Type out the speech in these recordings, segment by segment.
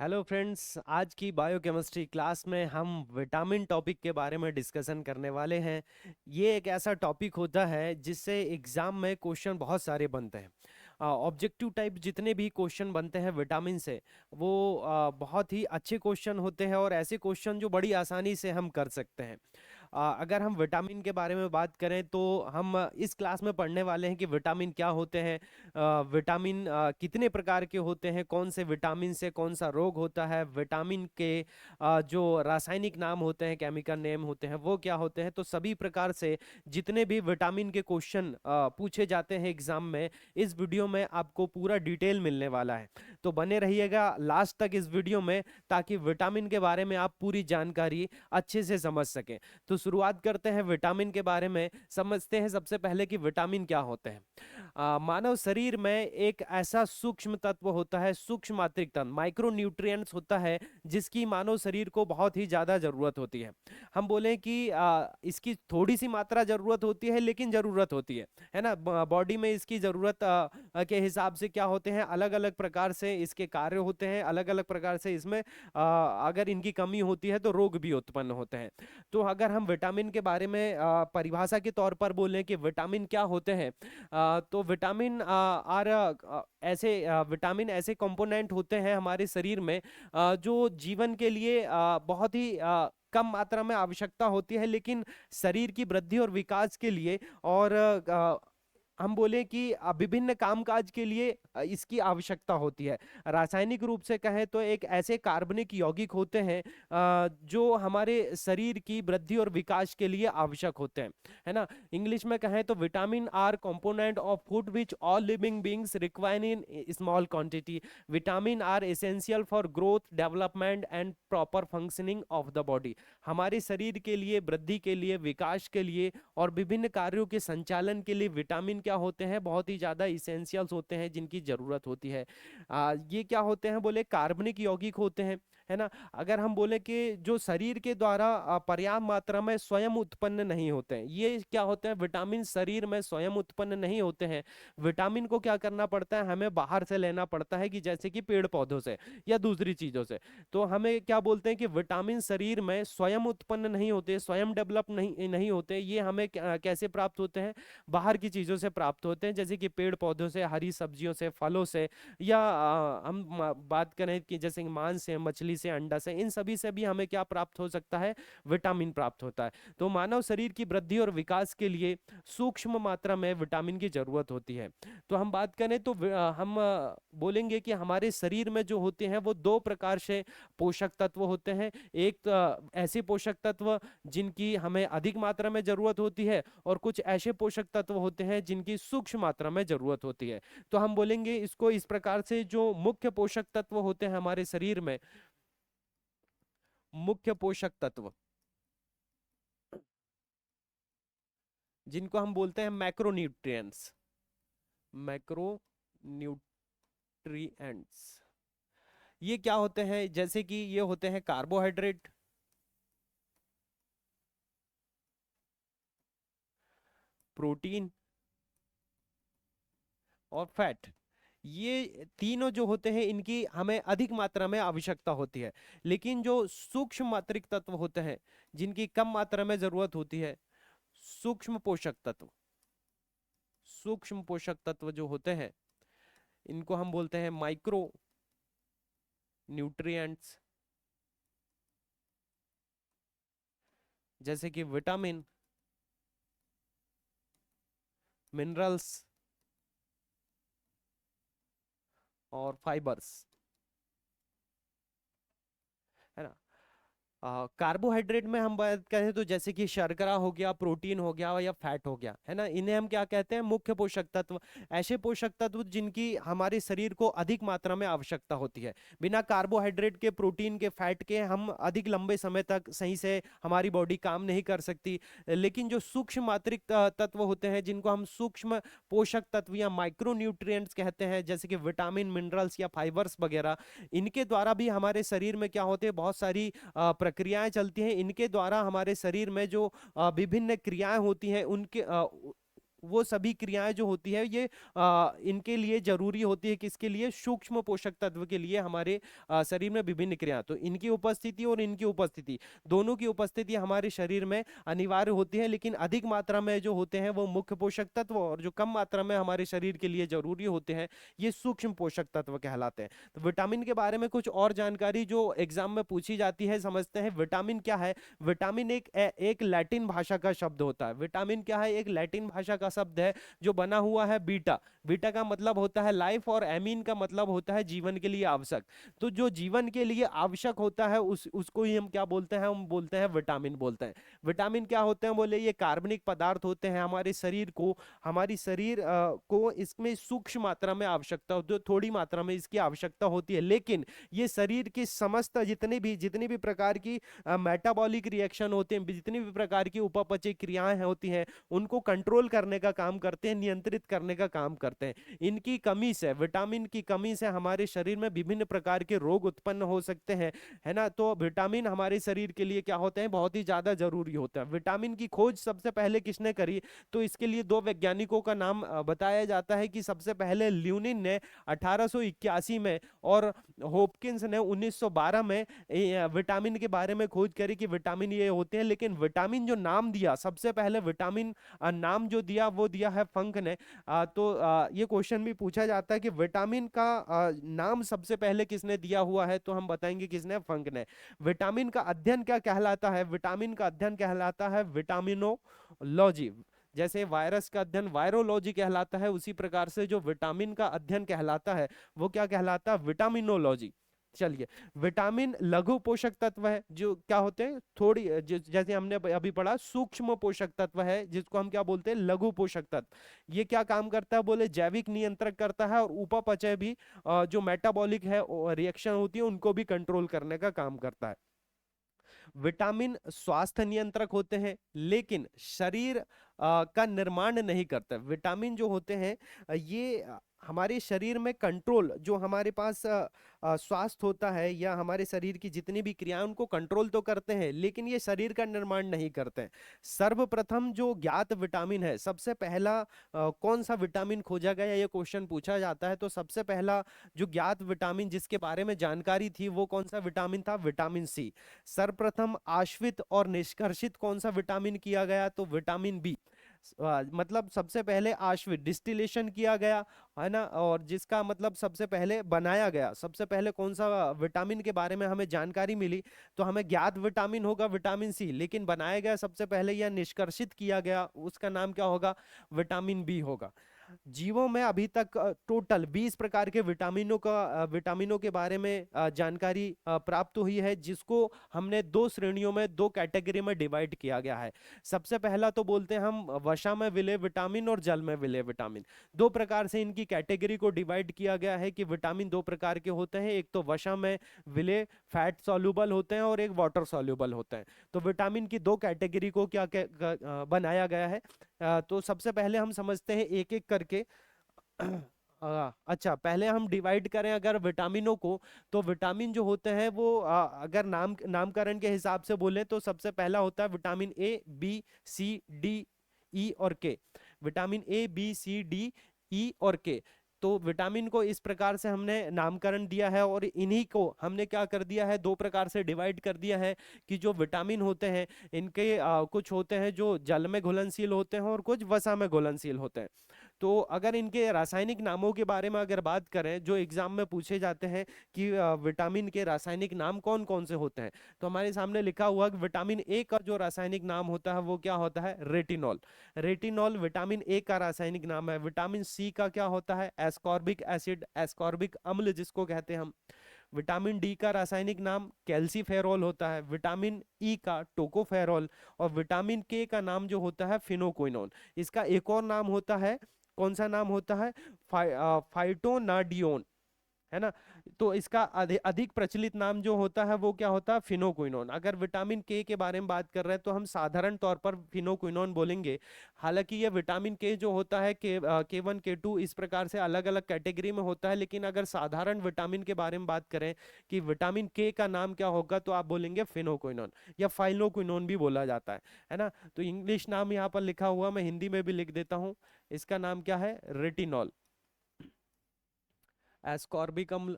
Hello friends, आज की biochemistry class में हम विटामिन टॉपिक के बारे में डिस्कशन करने वाले हैं। ये एक ऐसा टॉपिक होता है जिससे एग्जाम में क्वेश्चन बहुत सारे बनते हैं। ऑब्जेक्टिव टाइप जितने भी क्वेश्चन बनते हैं विटामिन से वो बहुत ही अच्छे क्वेश्चन होते हैं और ऐसे क्वेश्चन जो बड़ी आसानी से हम कर सकते हैं। अगर हम विटामिन के बारे में बात करें तो हम इस क्लास में पढ़ने वाले हैं कि विटामिन क्या होते हैं, विटामिन कितने प्रकार के होते हैं, कौन से विटामिन से कौन सा रोग होता है, विटामिन के जो रासायनिक नाम होते हैं, केमिकल नेम होते हैं वो क्या होते हैं। तो सभी प्रकार से जितने भी विटामिन के क्वेश्चन पूछे जाते हैं एग्जाम में, इस वीडियो में आपको पूरा डिटेल मिलने वाला है। तो बने रहिएगा लास्ट तक इस वीडियो में, ताकि विटामिन के बारे में आप पूरी जानकारी अच्छे से समझ सकें। तो शुरुआत करते हैं विटामिन के बारे में, समझते हैं सबसे पहले कि विटामिन क्या होते हैं। मानव शरीर में एक ऐसा सूक्ष्म तत्व होता है, सूक्ष्म मात्रिक तत्व, माइक्रो न्यूट्रिएंट्स होता है, जिसकी मानव शरीर को बहुत ही ज्यादा जरूरत होती है। हम बोलें कि इसकी थोड़ी सी मात्रा जरूरत होती है, लेकिन जरूरत होती है ना। बॉडी में इसकी जरूरत के हिसाब से क्या होते हैं, अलग अलग प्रकार से इसके कार्य होते हैं, अलग अलग प्रकार से इसमें अगर इनकी कमी होती है तो रोग भी उत्पन्न होते हैं। तो अगर हम विटामिन के बारे में परिभाषा के तौर पर बोलें कि विटामिन क्या होते हैं, तो विटामिन आर ऐसे विटामिन ऐसे कंपोनेंट होते हैं हमारे शरीर में जो जीवन के लिए बहुत ही कम मात्रा में आवश्यकता होती है, लेकिन शरीर की वृद्धि और विकास के लिए और हम बोले कि विभिन्न कामकाज के लिए इसकी आवश्यकता होती है। रासायनिक रूप से कहें तो एक ऐसे कार्बनिक यौगिक होते हैं जो हमारे शरीर की वृद्धि और विकास के लिए आवश्यक होते हैं, है ना। इंग्लिश में कहें तो vitamin are component of food which all living beings require in small quantity. Vitamin are essential for growth, development and proper functioning of the body. हमारे शरीर के लिए, वृद्धि के लिए, विकास के लिए और विभिन्न कार्यों के संचालन के लिए विटामिन क्या होते हैं, बहुत ही ज्यादा इसेंशियल्स होते हैं, जिनकी जरूरत होती है। ये क्या होते हैं, बोले कार्बनिक यौगिक होते हैं, है ना। अगर हम बोले कि जो शरीर के द्वारा पर्याप्त मात्रा में स्वयं उत्पन्न नहीं होते हैं, ये क्या होते हैं, विटामिन शरीर में स्वयं उत्पन्न नहीं होते हैं। विटामिन को क्या करना पड़ता है, हमें बाहर से लेना पड़ता है, कि जैसे कि पेड़ पौधों से या दूसरी चीजों से। तो हमें क्या बोलते हैं कि विटामिन शरीर में स्वयं उत्पन्न नहीं होते, स्वयं डेवलप नहीं नहीं होते। ये हमें कैसे प्राप्त होते हैं, बाहर की चीजों से प्राप्त होते हैं, जैसे कि पेड़ पौधों से, हरी सब्जियों से, फलों से, या हम बात करें कि जैसे कि मांस से, मछली से, अंडा से, इन सभी से भी हमें क्या प्राप्त हो सकता है, विटामिन प्राप्त होता है। तो मानव शरीर की वृद्धि और विकास के लिए सूक्ष्म मात्रा में विटामिन की जरूरत होती है। तो हम बात करें तो हम बोलेंगे कि हमारे शरीर में जो होते हैं वो दो प्रकार से पोषक तत्व होते हैं। एक तो ऐसे पोषक तत्व जिनकी हमें अधिक मात्रा में जरूरत होती है, और कुछ ऐसे पोषक तत्व होते हैं जिनकी सूक्ष्म मात्रा में जरूरत होती है। तो हम बोलेंगे इसको इस प्रकार से, जो मुख्य पोषक तत्व होते हैं हमारे शरीर में, मुख्य पोषक तत्व जिनको हम बोलते हैं मैक्रोन्यूट्रिएंट्स, मैक्रोन्यूट्रिएंट्स, ये क्या होते हैं, जैसे कि ये होते हैं कार्बोहाइड्रेट, प्रोटीन और फैट। ये तीनों जो होते हैं इनकी हमें अधिक मात्रा में आवश्यकता होती है। लेकिन जो सूक्ष्म मात्रिक तत्व होते हैं, जिनकी कम मात्रा में जरूरत होती है, सूक्ष्म पोषक तत्व, सूक्ष्म पोषक तत्व जो होते हैं, इनको हम बोलते हैं माइक्रो न्यूट्रिएंट्स, जैसे कि विटामिन, मिनरल्स और फाइबर्स, है ना। कार्बोहाइड्रेट में हम बात करें तो जैसे कि शर्करा हो गया, प्रोटीन हो गया या फैट हो गया, है ना, इन्हें हम क्या कहते हैं, मुख्य पोषक तत्व। ऐसे पोषक तत्व जिनकी हमारे शरीर को अधिक मात्रा में आवश्यकता होती है। बिना कार्बोहाइड्रेट के, प्रोटीन के, फैट के हम अधिक लंबे समय तक सही से हमारी बॉडी काम नहीं कर सकती। लेकिन जो सूक्ष्म मात्रिक तत्व होते हैं, जिनको हम सूक्ष्म पोषक तत्व या माइक्रो न्यूट्रिएंट्स कहते हैं, जैसे कि विटामिन, मिनरल्स या फाइबर्स वगैरह, इनके द्वारा भी हमारे शरीर में क्या होते हैं, बहुत सारी प्रक्रियाएं चलती हैं। इनके द्वारा हमारे शरीर में जो विभिन्न क्रियाएं होती हैं, उनके वो सभी क्रियाएं जो होती है ये इनके लिए जरूरी होती है, किसके लिए? सूक्ष्म पोषक तत्व के लिए हमारे शरीर में विभिन्न क्रिया, तो इनकी उपस्थिति और इनकी उपस्थिति, दोनों की उपस्थिति हमारे शरीर में अनिवार्य होती है, लेकिन अधिक मात्रा में जो होते हैं वो मुख्य पोषक तत्व, और जो कम मात्रा में हमारे शरीर के लिए जरूरी होते हैं ये सूक्ष्म पोषक तत्व कहलाते हैं। तो विटामिन के बारे में कुछ और जानकारी जो एग्जाम में पूछी जाती है, समझते हैं विटामिन क्या है। विटामिन एक लैटिन भाषा का शब्द होता है। विटामिन क्या है? एक लैटिन भाषा का शब्द है जो बना हुआ है बीटा। बीटा का मतलब होता है लाइफ, और एमीन का मतलब होता है जीवन के लिए आवश्यक। तो जो जीवन के लिए आवश्यक होता है उसको ही हम क्या बोलते हैं? हम बोलते हैं विटामिन बोलते हैं। विटामिन क्या होते हैं? बोले ये कार्बनिक पदार्थ होते हैं, हमारे शरीर को, हमारी शरीर को इसमें सूक्ष्म मात्रा में आवश्यकता होती है, थोड़ी मात्रा में इसकी आवश्यकता होती है, लेकिन ये शरीर की समस्त जितनी भी प्रकार की मेटाबॉलिक रिएक्शन होते हैं, जितनी भी प्रकार की उपापचय क्रियाएं होती हैं, उनको कंट्रोल करने का काम करते हैं, नियंत्रित करने का काम करते हैं। इनकी कमी से, विटामिन की कमी से हमारे शरीर में विभिन्न प्रकार के रोग उत्पन्न हो सकते हैं, है ना। तो विटामिन हमारे शरीर के लिए क्या होते हैं? बहुत ही ज्यादा जरूरी होता है। विटामिन की खोज सबसे पहले किसने करी? तो इसके लिए दो वैज्ञानिकों का नाम बताया जाता है कि सबसे पहले ल्यूनिन ने 1881 में, और होपकिंस ने 1912 में विटामिन के बारे में खोज करी कि विटामिन ये होते हैं। लेकिन विटामिन जो नाम दिया सबसे पहले, विटामिन नाम जो दिया वो दिया है फंक ने। तो ये क्वेश्चन भी पूछा जाता है कि विटामिन का नाम सबसे पहले किसने दिया हुआ है, तो हम बताएंगे किसने? फंक ने। विटामिन का अध्ययन क्या कहलाता है? विटामिन का अध्ययन कहलाता है विटामिनोलॉजी। जैसे वायरस का अध्ययन वायरोलॉजी कहलाता है, उसी प्रकार से जो विटामिन का अध्ययन कहलाता है वो क्या कहलाता है? विटामिनोलॉजी। चलिए, विटामिन लघु पोषक तत्व है, जो क्या होते हैं? थोड़ी जैसे हमने अभी पढ़ा, सूक्ष्म पोषक तत्व है जिसको हम क्या बोलते हैं? लघु पोषक तत्व। ये क्या काम करता है? बोले जैविक नियंत्रक करता है, और उपापचय भी, जो मेटाबॉलिक है रिएक्शन होती है उनको भी कंट्रोल करने का काम करता है। विटामिन स्वास्थ्य नियंत्रक होते हैं, लेकिन शरीर का निर्माण नहीं करते। विटामिन जो होते हैं ये हमारे शरीर में कंट्रोल, जो हमारे पास स्वास्थ्य होता है या हमारे शरीर की जितनी भी क्रियाएं उनको कंट्रोल तो करते हैं, लेकिन ये शरीर का निर्माण नहीं करते हैं। सर्वप्रथम जो ज्ञात विटामिन है, सबसे पहला कौन सा विटामिन खोजा गया, ये क्वेश्चन पूछा जाता है। तो सबसे पहला जो ज्ञात विटामिन जिसके बारे में जानकारी थी वो कौन सा विटामिन था? Vitamin C. सर्वप्रथम आश्वित और निष्कर्षित कौन सा विटामिन किया गया? तो विटामिन बी। मतलब सबसे पहले आश्वित डिस्टिलेशन किया गया, है ना, और जिसका मतलब सबसे पहले बनाया गया। सबसे पहले कौन सा विटामिन के बारे में हमें जानकारी मिली, तो हमें ज्ञात विटामिन होगा विटामिन सी, लेकिन बनाया गया सबसे पहले या निष्कर्षित किया गया उसका नाम क्या होगा? विटामिन बी होगा। जीवों में अभी तक टोटल 20 प्रकार के विटामिनों के बारे में जानकारी प्राप्त हुई है, जिसको हमने दो श्रेणियों में, दो कैटेगरी में डिवाइड किया गया है। सबसे पहला तो बोलते हैं हम वसा में विलेय विटामिन और जल में विलेय विटामिन। दो प्रकार से इनकी कैटेगरी को डिवाइड किया गया है कि विटामिन दो प्रकार के होते हैं, एक तो वसा में विलेय फैट सॉल्युबल होते हैं, और एक वाटर सॉल्युबल होते हैं। तो विटामिन की दो कैटेगरी को बनाया गया है। तो सबसे पहले हम समझते हैं एक एक करके। अच्छा, पहले हम डिवाइड करें अगर विटामिनों को, तो विटामिन जो होते हैं वो अगर नामकरण के हिसाब से बोले तो सबसे पहला होता है vitamin A, B, C, D, E और K. Vitamin A, B, C, D, E और के। तो विटामिन को इस प्रकार से हमने नामकरण दिया है, और इन्हीं को हमने क्या कर दिया है? दो प्रकार से डिवाइड कर दिया है कि जो विटामिन होते हैं इनके कुछ होते हैं जो जल में घुलनशील होते हैं, और कुछ वसा में घुलनशील होते हैं। तो अगर इनके रासायनिक नामों के बारे में अगर बात करें, जो एग्जाम में पूछे जाते हैं कि विटामिन के रासायनिक नाम कौन कौन से होते हैं, तो हमारे सामने लिखा हुआ कि विटामिन ए का जो रासायनिक नाम होता है वो क्या होता है? रेटिनॉल। रेटिनॉल विटामिन ए का रासायनिक नाम है। विटामिन सी का क्या होता है? एस्कॉर्बिक एसिड, एस्कॉर्बिक अम्ल जिसको कहते हैं हम। विटामिन डी का रासायनिक नाम कैल्सीफेरॉल होता है। विटामिन ई का टोकोफेरॉल। और विटामिन के का नाम जो होता है फिनोक्विनोन। इसका एक और नाम होता है, कौन सा नाम होता है? फाइटोनाडियोन, है ना। तो इसका अधिक प्रचलित नाम जो होता है वो क्या होता है, फिनोक्विनोन। अगर विटामिन के बारे में बात कर रहे हैं तो हम साधारण तौर पर फिनोक्विनोन बोलेंगे। हालांकि ये विटामिन के जो होता है के 1 के 2 इस प्रकार से अलग अलग कैटेगरी में होता है, लेकिन अगर साधारण विटामिन के बारे में बात करें कि विटामिन के का नाम क्या होगा, तो आप बोलेंगे फिनोक्विनोन या फाइलोक्विनोन भी बोला जाता है ना। तो इंग्लिश नाम यहाँ पर लिखा हुआ, मैं हिंदी में भी लिख देता हूँ। इसका नाम क्या है, रेटिनॉल, एस्कॉर्बिकम।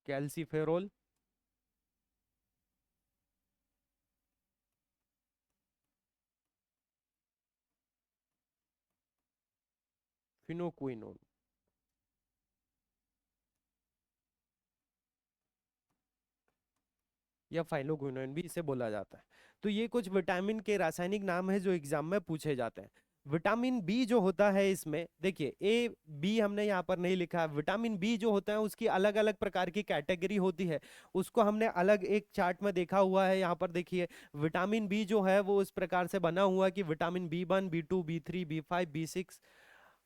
कैल्सीफेरोल, फिनोक्विनोन या फाइलोक्विनोन भी इसे बोला जाता है। तो ये कुछ विटामिन के रासायनिक नाम है जो एग्जाम में पूछे जाते हैं। विटामिन बी जो होता है, इसमें देखिए ए बी हमने यहाँ पर नहीं लिखा है। विटामिन बी जो होता है उसकी अलग अलग प्रकार की कैटेगरी होती है, उसको हमने अलग एक चार्ट में देखा हुआ है। यहाँ पर देखिए, विटामिन बी जो है वो इस प्रकार से बना हुआ है कि vitamin B1 B2 B3 B5 B6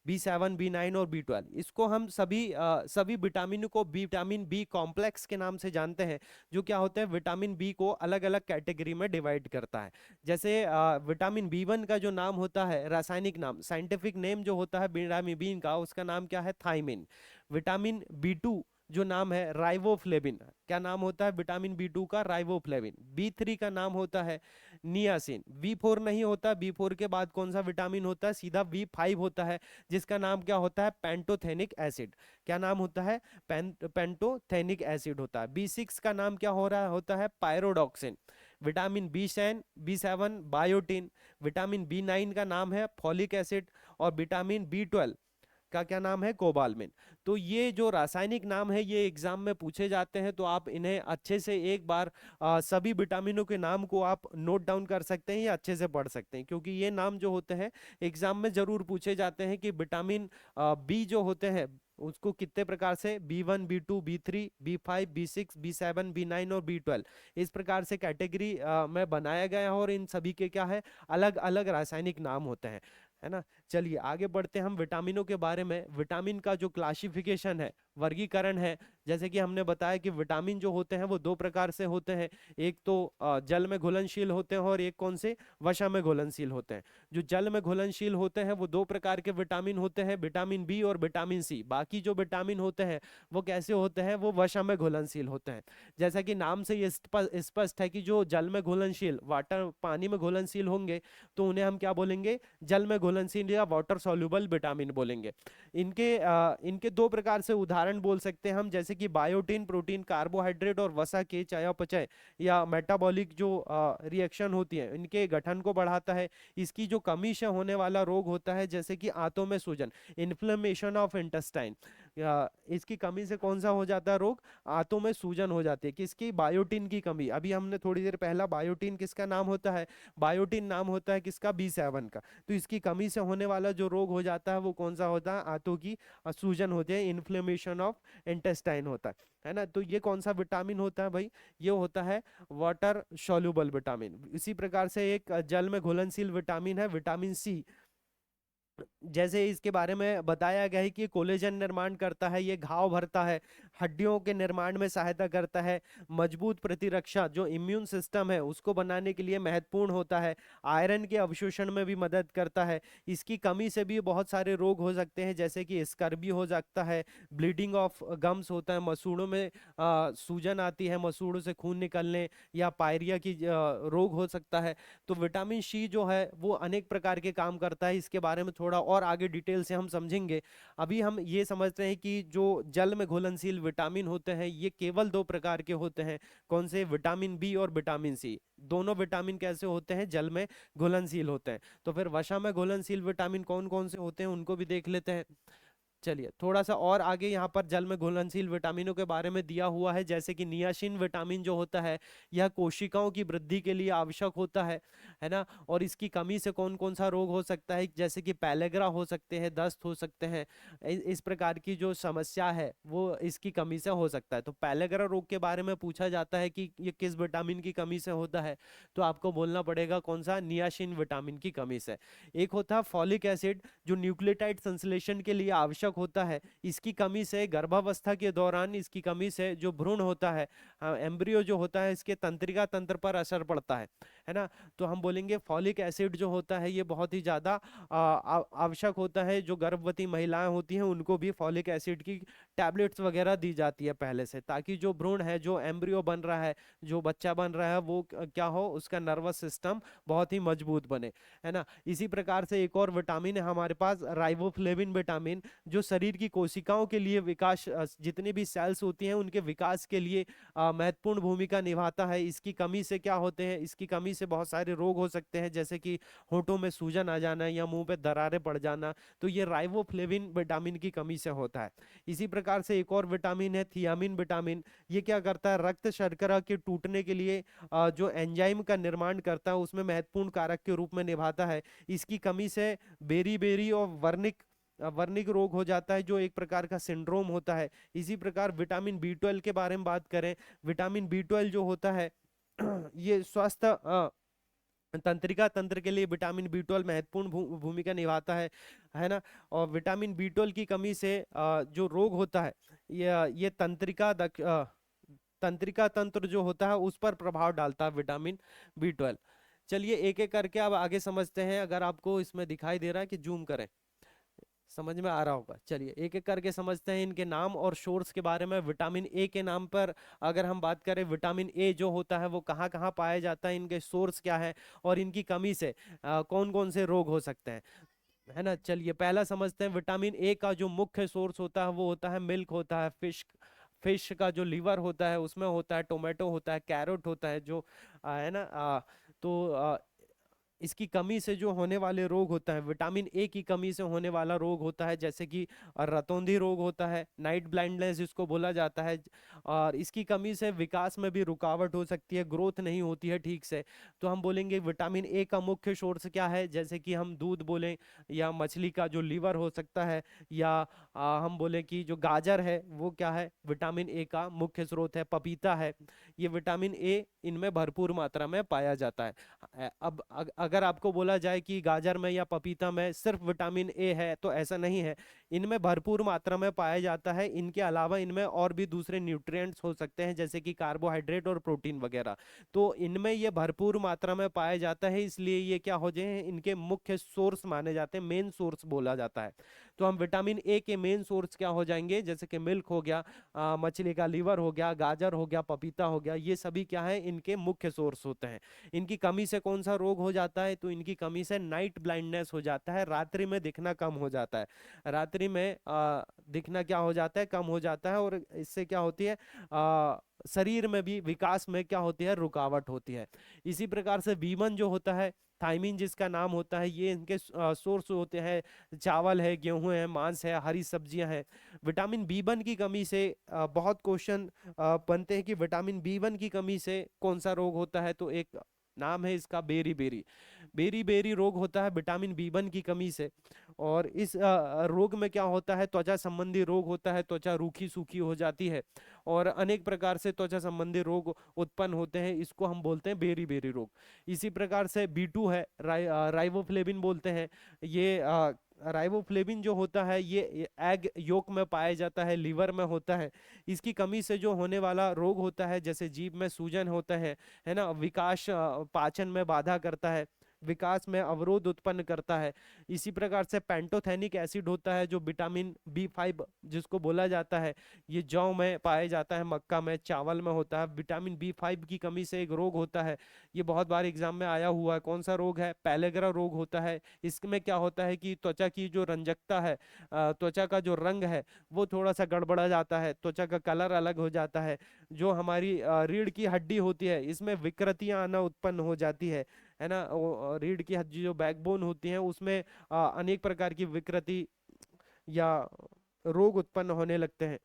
B7 B9 और B12, इसको हम सभी विटामिन को विटामिन बी कॉम्प्लेक्स के नाम से जानते हैं, जो क्या होते हैं, विटामिन बी को अलग अलग कैटेगरी में डिवाइड करता है। जैसे विटामिन B1 का जो नाम होता है, रासायनिक नाम, साइंटिफिक नेम जो होता है विटामिन बी का, उसका नाम क्या है, थाइमिन। विटामिन B2 जो नाम है राइवोफ्लेविन, क्या नाम होता है विटामिन B2 का, राइवोफ्लेविन। B3 का नाम होता है नियासिन। B4 नहीं होता, B4 के बाद कौन सा विटामिन होता है, सीधा B5 होता है, जिसका नाम क्या होता है, पेंटोथेनिक एसिड। क्या नाम होता है, पेंटोथेनिक एसिड होता है। B6 का नाम क्या हो रहा होता है, pyridoxine. Vitamin B7 biotin. Vitamin B9 का नाम है फॉलिक एसिड। और विटामिन B12 का क्या नाम है, कोबालमिन। तो ये जो रासायनिक नाम है ये एग्जाम में पूछे जाते हैं, तो आप इन्हें अच्छे से एक बार सभी विटामिनों के नाम को आप नोट डाउन कर सकते हैं या अच्छे से पढ़ सकते हैं, क्योंकि ये नाम जो होते हैं एग्जाम में जरूर पूछे जाते हैं कि विटामिन बी जो होते हैं उसको कितने प्रकार से, B1 B2 B3 B5 B6 B7 B9 और B12, इस प्रकार से कैटेगरी में बनाया गया है, और इन सभी के क्या है, अलग अलग रासायनिक नाम होते हैं, है ना। चलिए आगे बढ़ते हैं हम विटामिनों के बारे में। विटामिन का जो क्लासिफिकेशन है, वर्गीकरण है, जैसे कि हमने बताया कि विटामिन जो होते हैं वो दो प्रकार से होते हैं। एक तो जल में घुलनशील होते हैं, और एक कौन से, वसा में घुलनशील होते हैं। जो जल में घुलनशील होते हैं वो दो प्रकार के विटामिन होते हैं, विटामिन बी और विटामिन सी। बाकी जो विटामिन होते हैं वो कैसे होते हैं, वो वसा में घुलनशील होते हैं। जैसा कि नाम से ये स्पष्ट है कि जो जल में घुलनशील, वाटर पानी में घुलनशील होंगे, तो उन्हें हम क्या बोलेंगे, जल में घुलनशील या वाटर सॉल्युबल विटामिन बोलेंगे। इनके दो प्रकार से उदाहरण बोल सकते हैं हम, जैसे कि बायोटिन, प्रोटीन, कार्बोहाइड्रेट, और वसा के चयापचय या मेटाबॉलिक जो रिएक्शन होती है, इनके गठन को बढ़ाता है। इसकी जो कमी से होने वाला रोग होता है, जैसे कि आंतों में सूजन, इन्फ्लेमेशन ऑफ इंटेस्टाइन, इसकी कमी से कौन सा हो जाता है रोग, आंतों में सूजन हो जाती है, किसकी, बायोटिन की कमी। अभी हमने थोड़ी देर पहला बायोटिन किसका नाम होता है, बायोटिन नाम होता है किसका, B7 का। तो इसकी कमी से होने वाला जो रोग हो जाता है वो कौन सा होता है, आंतों की सूजन होती है, इन्फ्लेमेशन ऑफ इंटेस्टाइन होता है ना। तो ये कौन सा विटामिन होता है भाई, ये होता है वाटर सॉल्युबल विटामिन। इसी प्रकार से एक जल में घुलनशील विटामिन है विटामिन सी। जैसे इसके बारे में बताया गया है कि कोलेजन निर्माण करता है, ये घाव भरता है, हड्डियों के निर्माण में सहायता करता है, मजबूत प्रतिरक्षा, जो इम्यून सिस्टम है उसको बनाने के लिए महत्वपूर्ण होता है, आयरन के अवशोषण में भी मदद करता है। इसकी कमी से भी बहुत सारे रोग हो सकते हैं, जैसे कि स्कर्वी हो सकता है, ब्लीडिंग ऑफ गम्स होता है, मसूड़ों में सूजन आती है, मसूड़ों से खून निकलने, या पायरिया की रोग हो सकता है। तो विटामिन सी जो है वो अनेक प्रकार के काम करता है, इसके बारे में थोड़ा और आगे डिटेल से हम समझेंगे। अभी हम ये समझते हैं कि जो जल में घुलनशील विटामिन होते हैं ये केवल दो प्रकार के होते हैं, कौन से, विटामिन बी और विटामिन सी। दोनों विटामिन कैसे होते हैं, जल में घुलनशील होते हैं। तो फिर वसा में घुलनशील विटामिन कौन कौन से होते हैं उनको भी देख लेते हैं। चलिए थोड़ा सा और आगे यहाँ पर जल में घुलनशील विटामिनों के बारे में दिया हुआ है, जैसे कि नियासिन विटामिन जो होता है यह कोशिकाओं की वृद्धि के लिए आवश्यक होता है ना। और इसकी कमी से कौन कौन सा रोग हो सकता है, जैसे कि पैलेग्रा हो सकते हैं, दस्त हो सकते हैं। इस प्रकार की जो समस्या है वो इसकी कमी से हो सकता है। तो पैलेग्रा रोग के बारे में पूछा जाता है कि ये किस विटामिन की कमी से होता है, तो आपको बोलना पड़ेगा कौन सा, नियासिन विटामिन की कमी से। एक होता है फॉलिक एसिड जो न्यूक्लियोटाइड संश्लेषण के लिए आवश्यक होता है, इसकी कमी से गर्भावस्था के दौरान इसकी कमी से जो भ्रूण होता है, एम्ब्रियो जो होता है, इसके तंत्रिका तंत्र पर असर पड़ता है ना। तो हम बोलेंगे फॉलिक एसिड जो होता है ये बहुत ही ज्यादा आवश्यक होता है। जो गर्भवती महिलाएं होती हैं उनको भी फॉलिक एसिड की टैबलेट्स वगैरह दी जाती है पहले से, ताकि जो भ्रूण है, जो एम्ब्रियो बन रहा है, जो बच्चा बन रहा है, वो क्या हो, उसका नर्वस सिस्टम बहुत ही मजबूत बने, है ना। इसी प्रकार से एक और विटामिन है हमारे पास, राइबोफ्लेविन विटामिन, जो शरीर की कोशिकाओं के लिए विकास, जितनी भी सेल्स होती हैं उनके विकास के लिए महत्वपूर्ण भूमिका निभाता है। इसकी कमी से क्या होते हैं, इसकी कमी से बहुत सारे रोग हो सकते हैं, जैसे कि होठों में सूजन आ जाना या मुंह पे दरारें पड़ जाना, तो ये राइबोफ्लेविन विटामिन की कमी से होता है। इसी प्रकार से एक और विटामिन है थियामिन विटामिन, ये क्या करता है, रक्त शर्करा के टूटने के लिए जो एंजाइम का निर्माण करता है उसमें महत्वपूर्ण कारक के रूप में निभाता है। इसकी कमी से बेरी बेरी और वर्निक रोग हो जाता है, जो एक प्रकार का सिंड्रोम होता है। इसी प्रकार विटामिन बी 12 के बारे में बात करें, विटामिन बी 12 जो होता है ये स्वस्थ तंत्रिका तंत्र के लिए विटामिन बी 12 महत्वपूर्ण भूमिका निभाता है ना। और विटामिन बी 12 की कमी से जो रोग होता है, ये तंत्रिका तंत्र जो होता है उस पर प्रभाव डालता है विटामिन बी 12। चलिए एक एक करके अब आगे समझते हैं। अगर आपको इसमें दिखाई दे रहा है कि जूम करें, समझ में आ रहा होगा। चलिए एक एक करके समझते हैं इनके नाम और सोर्स के बारे में। विटामिन ए के नाम पर अगर हम बात करें, विटामिन ए जो होता है वो कहाँ कहाँ पाया जाता है, इनके सोर्स क्या है, और इनकी कमी से कौन कौन से रोग हो सकते हैं, है ना। चलिए पहला समझते हैं। विटामिन ए का जो मुख्य सोर्स होता है वो होता है मिल्क, होता है फिश। फिश का जो लीवर होता है उसमें होता है, टोमेटो होता है, कैरोट होता है, जो है ना। तो इसकी कमी से जो होने वाले रोग होता है, विटामिन ए की कमी से होने वाला रोग होता है, जैसे कि रतौंधी रोग होता है, नाइट ब्लाइंडनेस जिसको बोला जाता है। और इसकी कमी से विकास में भी रुकावट हो सकती है, ग्रोथ नहीं होती है ठीक से। तो हम बोलेंगे विटामिन ए का मुख्य सोर्स क्या है, जैसे कि हम दूध बोलें, या मछली का जो लीवर हो सकता है, या हम बोले कि जो गाजर है वो क्या है, विटामिन ए का मुख्य स्रोत है। पपीता है, ये विटामिन ए इनमें भरपूर मात्रा में पाया जाता है। अब अगर आपको बोला जाए कि गाजर में या पपीता में सिर्फ विटामिन ए है, तो ऐसा नहीं है। इनमें भरपूर मात्रा में पाया जाता है। इनके अलावा इनमें और भी दूसरे न्यूट्रिएंट्स हो सकते हैं, जैसे कि कार्बोहाइड्रेट और प्रोटीन वगैरह। तो इनमें ये भरपूर मात्रा में पाया जाता है, इसलिए ये क्या हो जाए, इनके मुख्य सोर्स माने जाते हैं, मेन सोर्स बोला जाता है। तो हम विटामिन ए के मेन सोर्स क्या हो जाएंगे, जैसे कि मिल्क हो गया, मछली का लीवर हो गया, गाजर हो गया, पपीता हो गया, ये सभी क्या है, इनके मुख्य सोर्स होते हैं। इनकी कमी से कौन सा रोग हो जाता है, तो इनकी कमी से नाइट ब्लाइंडनेस हो जाता है, रात्रि में दिखना कम हो जाता है। रात्रि में दिखना क्या हो जाता है, कम हो जाता है। और इससे क्या होती है, शरीर में भी विकास में क्या होती है, रुकावट होती है। इसी प्रकार से बीमन जो होता है, थाइमिन जिसका नाम होता है, ये इनके सोर्स होते हैं, चावल है, गेहूं है, मांस है, हरी सब्जियां हैं। विटामिन बी 1 की कमी से बहुत क्वेश्चन बनते हैं कि विटामिन बी 1 की कमी से कौन सा रोग होता है, तो एक नाम है इसका बेरी बेरी। बेरी बेरी रोग होता है विटामिन बी 1 की कमी से। और इस रोग में क्या होता है, त्वचा संबंधी रोग होता है, त्वचा रूखी सूखी हो जाती है, और अनेक प्रकार से त्वचा संबंधी रोग उत्पन्न होते हैं, इसको हम बोलते हैं बेरी बेरी रोग। इसी प्रकार से बी 2 है, राइबोफ्लेविन बोलते हैं। ये राइबोफ्लेविन जो होता है ये एग योक में पाया जाता है, लीवर में होता है। इसकी कमी से जो होने वाला रोग होता है, जैसे जीभ में सूजन होता है ना, विकास, पाचन में बाधा करता है, विकास में अवरोध उत्पन्न करता है। इसी प्रकार से पेंटोथेनिक एसिड होता है, जो विटामिन बी 5 जिसको बोला जाता है, ये जौ में पाया जाता है, मक्का में, चावल में होता है। विटामिन बी 5 की कमी से एक रोग होता है, ये बहुत बार एग्जाम में आया हुआ है, कौन सा रोग है, पैलेग्रा रोग होता है। इसमें क्या होता है कि त्वचा की जो रंजकता है, त्वचा का जो रंग है वो थोड़ा सा गड़बड़ा जाता है, त्वचा का कलर अलग हो जाता है। जो हमारी रीढ़ की हड्डी होती है इसमें विकृतियां आना उत्पन्न हो जाती है ना। रीढ़ की हड्डी जो बैकबोन होती है उसमें अनेक प्रकार की विकृति या रोग उत्पन्न होने लगते हैं,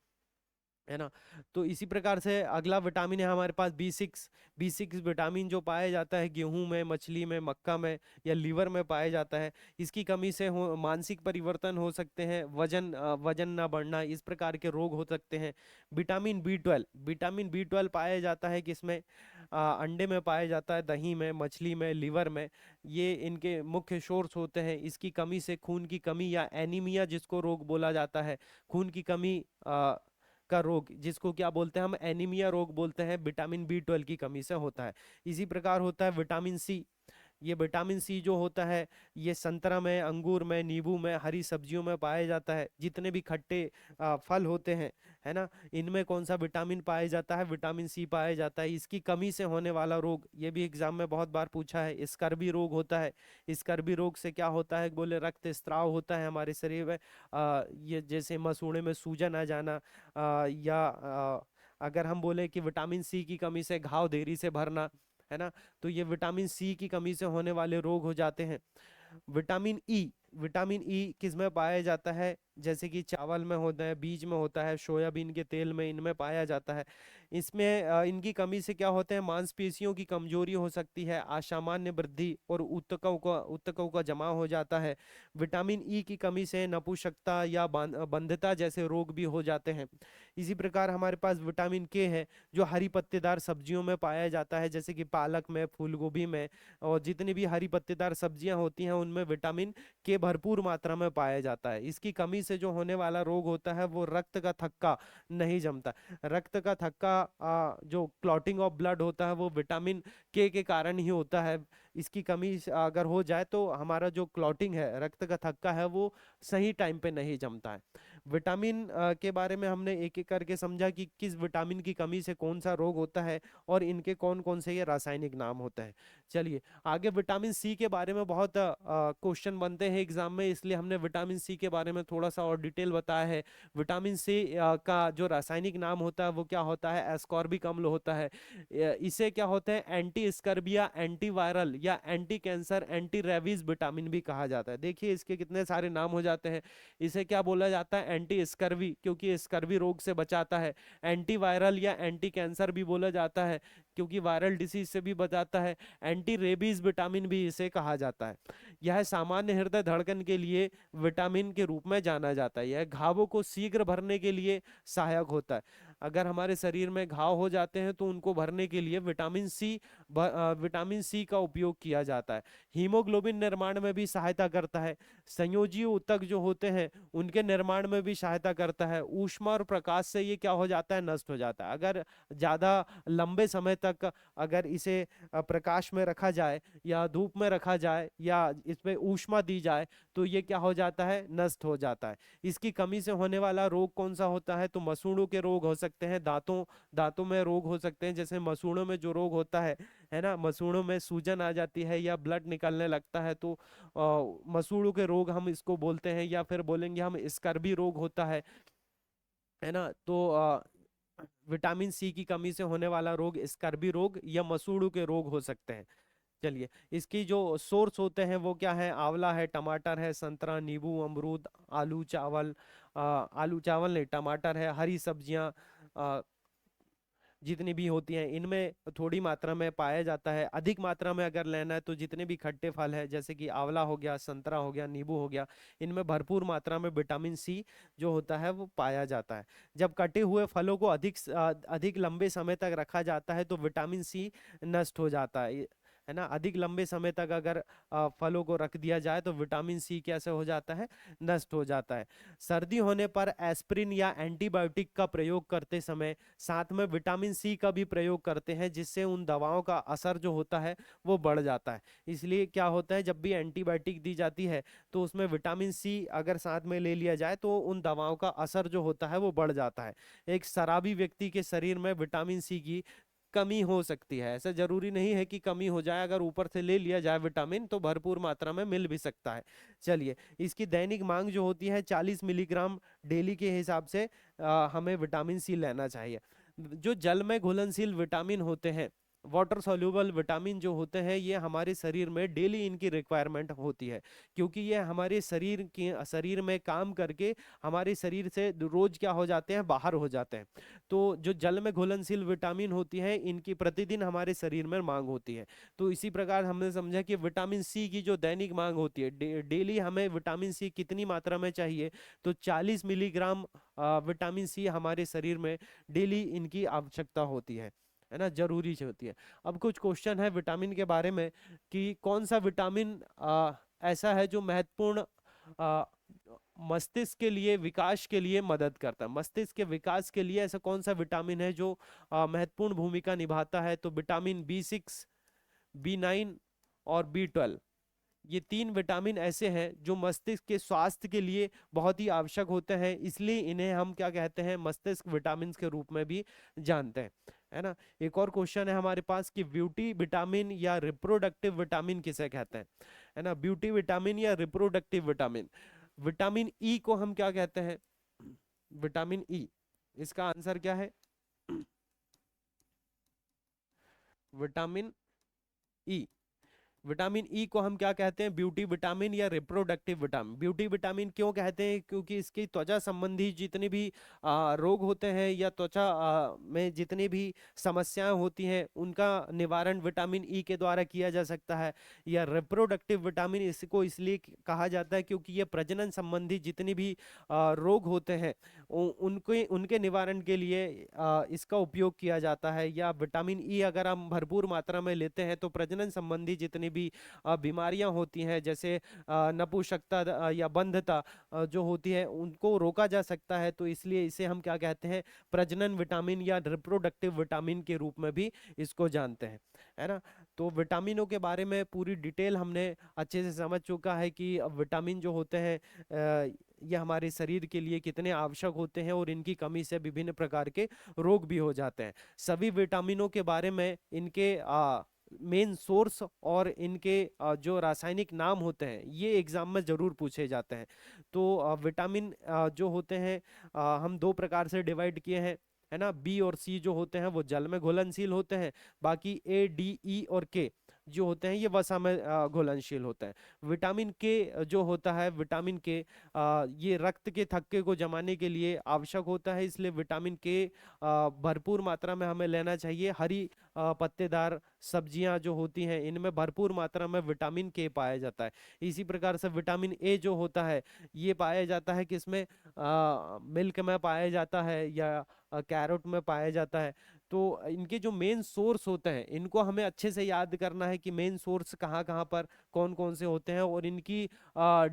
है ना। तो इसी प्रकार से अगला विटामिन है हमारे पास बी 6। बी 6 विटामिन जो पाया जाता है गेहूं में, मछली में, मक्का में या लीवर में पाया जाता है। इसकी कमी से मानसिक परिवर्तन हो सकते हैं, वजन ना बढ़ना, इस प्रकार के रोग हो सकते हैं। विटामिन बी 12 पाया जाता है किसमें? अंडे में पाया जाता है, दही में, मछली में, लीवर में। ये इनके मुख्य सोर्स होते हैं। इसकी कमी से खून की कमी या एनीमिया जिसको रोग बोला जाता है, खून की कमी का रोग, जिसको क्या बोलते हैं हम? एनीमिया रोग बोलते हैं, विटामिन बी 12 की कमी से होता है। इसी प्रकार होता है विटामिन सी। ये विटामिन सी जो होता है, ये संतरा में, अंगूर में, नींबू में, हरी सब्जियों में पाया जाता है। जितने भी खट्टे फल होते हैं, है ना, इनमें कौन सा विटामिन पाया जाता है? विटामिन सी पाया जाता है। इसकी कमी से होने वाला रोग, ये भी एग्जाम में बहुत बार पूछा है, स्कर्वी रोग होता है। स्कर्वी रोग से क्या होता है? बोले रक्त स्त्राव होता है हमारे शरीर में। ये जैसे मसूड़े में सूजन आ जाना, या अगर हम बोले कि विटामिन सी की कमी से घाव देरी से भरना, है ना, तो ये विटामिन सी की कमी से होने वाले रोग हो जाते हैं। विटामिन ई किस में पाया जाता है? जैसे कि चावल में होता है, बीज में होता है, सोयाबीन के तेल में, इनमें पाया जाता है। इसमें इनकी कमी से क्या होते हैं? मांसपेशियों की कमजोरी हो सकती है, असामान्य वृद्धि और ऊतकों का जमा हो जाता है। विटामिन ई की कमी से नपुंसकता या बंध्यता जैसे रोग भी हो जाते हैं। इसी प्रकार हमारे पास विटामिन के है, जो हरी पत्तेदार सब्जियों में पाया जाता है, जैसे कि पालक में, फूल गोभी में, और जितनी भी हरी पत्तेदार सब्जियां होती हैं उनमें विटामिन के भरपूर मात्रा में पाया जाता है। इसकी कमी से जो होने वाला रोग होता है वो रक्त का थक्का नहीं जमता। रक्त का थक्का, जो क्लॉटिंग ऑफ ब्लड होता है, वो विटामिन के कारण ही होता है। इसकी कमी अगर हो जाए तो हमारा जो क्लॉटिंग है, रक्त का थक्का है, वो सही टाइम पे नहीं जमता है। विटामिन के बारे में हमने एक एक करके समझा कि किस विटामिन की कमी से कौन सा रोग होता है और इनके कौन कौन से ये रासायनिक नाम होते हैं। चलिए आगे, विटामिन सी के बारे में बहुत क्वेश्चन बनते हैं एग्जाम में, इसलिए हमने विटामिन सी के बारे में थोड़ा सा और डिटेल बताया है। विटामिन सी का जो रासायनिक नाम होता है वो क्या होता है? एस्कॉर्बिक अम्ल होता है। इसे क्या होते हैं? एंटी स्कर्बिया, एंटी वायरल या anti cancer, anti rabies vitamin भी कहा जाता है। देखिए इसके कितने सारे नाम हो जाते हैं। इसे क्या बोला जाता है? एंटी स्कर्वी, क्योंकि स्कर्वी रोग से बचाता है। एंटी वायरल या एंटी कैंसर भी बोला जाता है, क्योंकि वायरल डिसीज से भी बचाता है। एंटी रेबीज विटामिन भी इसे कहा जाता है। यह सामान्य हृदय धड़कन के लिए विटामिन के रूप में जाना जाता है। यह घावों को शीघ्र भरने के लिए सहायक होता है। अगर हमारे शरीर में घाव हो जाते हैं तो उनको भरने के लिए विटामिन सी का उपयोग किया जाता है। हीमोग्लोबिन निर्माण में भी सहायता करता है। संयोजी ऊतक जो होते हैं उनके निर्माण में भी सहायता करता है। ऊष्मा और प्रकाश से ये क्या हो जाता है? नष्ट हो जाता है। अगर ज्यादा लंबे समय तक अगर इसे प्रकाश में रखा जाए या धूप में रखा जाए या इसमें ऊष्मा दी जाए तो ये क्या हो जाता है? नष्ट हो जाता है। इसकी कमी से होने वाला रोग कौन सा होता है? तो मसूड़ों के रोग हो सकते हैं, दांतों दांतों में रोग हो सकते हैं। जैसे मसूड़ों में जो रोग होता है ना, मसूड़ों में सूजन आ जाती है या ब्लड निकलने लगता है, तो मसूड़ों के रोग हम इसको बोलते हैं, या फिर बोलेंगे हम स्कर्वी रोग होता है ना। तो विटामिन सी की कमी से होने वाला रोग स्कर्वी रोग या मसूड़ों के रोग हो सकते हैं। चलिए, इसकी जो सोर्स होते हैं वो क्या है? आंवला है, टमाटर है, संतरा, नींबू, अमरूद, आलू चावल, आलू चावल नहीं, टमाटर है, हरी सब्जियां जितनी भी होती हैं इनमें थोड़ी मात्रा में पाया जाता है। अधिक मात्रा में अगर लेना है तो जितने भी खट्टे फल है, जैसे कि आंवला हो गया, संतरा हो गया, नींबू हो गया, इनमें भरपूर मात्रा में विटामिन सी जो होता है वो पाया जाता है। जब कटे हुए फलों को अधिक लंबे समय तक रखा जाता है तो विटामिन सी नष्ट हो जाता है ना। अधिक लंबे समय तक अगर फलों को रख दिया जाए तो विटामिन सी कैसे हो जाता है? नष्ट हो जाता है। सर्दी होने पर एस्पिरिन या एंटीबायोटिक का प्रयोग करते समय साथ में विटामिन सी का भी प्रयोग करते हैं, जिससे उन दवाओं का असर जो होता है वो बढ़ जाता है। इसलिए क्या होता है, जब भी एंटीबायोटिक दी जाती है तो उसमें विटामिन सी अगर साथ में ले लिया जाए तो उन दवाओं का असर जो होता है वो बढ़ जाता है। एक शराबी व्यक्ति के शरीर में विटामिन सी की कमी हो सकती है। ऐसा जरूरी नहीं है कि कमी हो जाए, अगर ऊपर से ले लिया जाए विटामिन तो भरपूर मात्रा में मिल भी सकता है। चलिए, इसकी दैनिक मांग जो होती है 40 मिलीग्राम डेली के हिसाब से हमें विटामिन सी लेना चाहिए। जो जल में घुलनशील विटामिन होते हैं वाटर सॉल्युबल विटामिन जो होते हैं ये हमारे शरीर में डेली इनकी रिक्वायरमेंट होती है, क्योंकि ये हमारे शरीर में काम करके हमारे शरीर से रोज क्या हो जाते हैं, बाहर हो जाते हैं। तो जो जल में घुलनशील विटामिन होती है इनकी प्रतिदिन हमारे शरीर में मांग होती है। तो इसी प्रकार हमने समझा कि विटामिन सी की जो दैनिक मांग होती है, डेली हमें विटामिन सी कितनी मात्रा में चाहिए, तो 40 मिलीग्राम विटामिन सी हमारे शरीर में डेली इनकी आवश्यकता होती है ना, जरूरी से होती है। अब कुछ क्वेश्चन है विटामिन के बारे में कि कौन सा विटामिन ऐसा है जो महत्वपूर्ण आ, मस्तिष्क के लिए विकास के लिए मदद करता है। मस्तिष्क के विकास के लिए ऐसा कौन सा विटामिन है जो महत्वपूर्ण भूमिका निभाता है, तो विटामिन B6, B9 और B12। ये तीन विटामिन ऐसे हैं जो मस्तिष्क के स्वास्थ्य के लिए बहुत ही आवश्यक होते हैं, इसलिए इन्हें हम क्या कहते हैं, मस्तिष्क विटामिन के रूप में भी जानते हैं, है ना। एक और क्वेश्चन है हमारे पास कि ब्यूटी विटामिन या रिप्रोडक्टिव विटामिन किसे कहते हैं, है ना। ब्यूटी विटामिन या रिप्रोडक्टिव विटामिन, विटामिन ई को हम क्या कहते हैं, विटामिन ई, इसका आंसर क्या है, विटामिन ई। विटामिन ई को हम क्या कहते हैं, ब्यूटी विटामिन या रिप्रोडक्टिव विटामिन। ब्यूटी विटामिन क्यों कहते हैं, क्योंकि इसकी त्वचा संबंधी जितने भी रोग होते हैं या त्वचा में जितनी भी समस्याएं होती हैं उनका निवारण विटामिन ई के द्वारा किया जा सकता है। या रिप्रोडक्टिव विटामिन इसको इसलिए कहा जाता है क्योंकि ये प्रजनन संबंधी जितनी भी रोग होते हैं उनके उनके निवारण के लिए इसका उपयोग किया जाता है। या विटामिन ई अगर हम भरपूर मात्रा में लेते हैं तो प्रजनन संबंधी जितनी भी बीमारियां होती हैं, जैसे नपुंसकता या बंधता जो होती है, उनको रोका जा सकता है। तो इसलिए इसे हम क्या कहते हैं, प्रजनन विटामिन या रिप्रोडक्टिव विटामिन के रूप में भी इसको जानते हैं, है ना। तो विटामिनों के बारे में पूरी डिटेल हमने अच्छे से समझ चुका है कि विटामिन जो होते हैं ये हमारे शरीर के लिए कितने आवश्यक होते हैं और इनकी कमी से विभिन्न प्रकार के रोग भी हो जाते हैं। सभी विटामिनों के बारे में, इनके मेन सोर्स और इनके जो रासायनिक नाम होते हैं ये एग्जाम में जरूर पूछे जाते हैं। तो विटामिन जो होते हैं हम दो प्रकार से डिवाइड किए हैं, है ना। बी और सी जो होते हैं वो जल में घुलनशील होते हैं, बाकी A, D, E और के जो होते हैं ये वसा में घुलनशील होते हैं। विटामिन के जो होता है, विटामिन के ये रक्त के थक्के को जमाने के लिए आवश्यक होता है, इसलिए विटामिन के भरपूर मात्रा में हमें लेना चाहिए। हरी पत्तेदार सब्जियां जो होती हैं इनमें भरपूर मात्रा में विटामिन के पाया जाता है। इसी प्रकार से विटामिन ए जो होता है ये पाया जाता है किसमें, मिल्क में पाया जाता है या कैरोट में पाया जाता है। तो इनके जो मेन सोर्स होते हैं इनको हमें अच्छे से याद करना है कि मेन सोर्स कहाँ कहाँ पर कौन कौन से होते हैं, और इनकी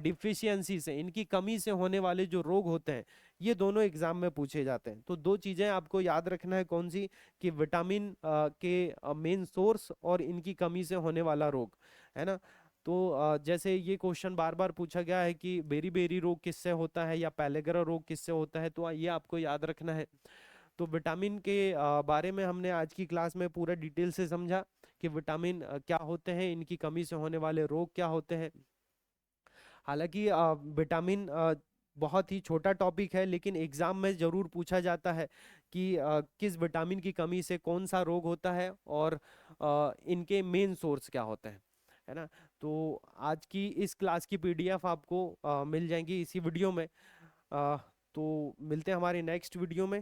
डिफिशियंसी से, इनकी कमी से होने वाले जो रोग होते हैं ये दोनों एग्जाम में पूछे जाते हैं। तो दो चीजें आपको याद रखना है, कौन सी, कि विटामिन के मेन सोर्स और इनकी कमी से होने वाला रोग, है ना। तो जैसे ये क्वेश्चन बार बार पूछा गया है कि बेरी बेरी रोग किससे होता है या पैलेग्रा रोग किससे होता है, तो ये आपको याद रखना है। तो विटामिन के बारे में हमने आज की क्लास में पूरा डिटेल से समझा कि विटामिन क्या होते हैं, इनकी कमी से होने वाले रोग क्या होते हैं। हालांकि विटामिन बहुत ही छोटा टॉपिक है, लेकिन एग्जाम में जरूर पूछा जाता है कि किस विटामिन की कमी से कौन सा रोग होता है और इनके मेन सोर्स क्या होते हैं, है ना। तो आज की इस क्लास की PDF आपको मिल जाएंगी इसी वीडियो में। तो मिलते हैं हमारे नेक्स्ट वीडियो में।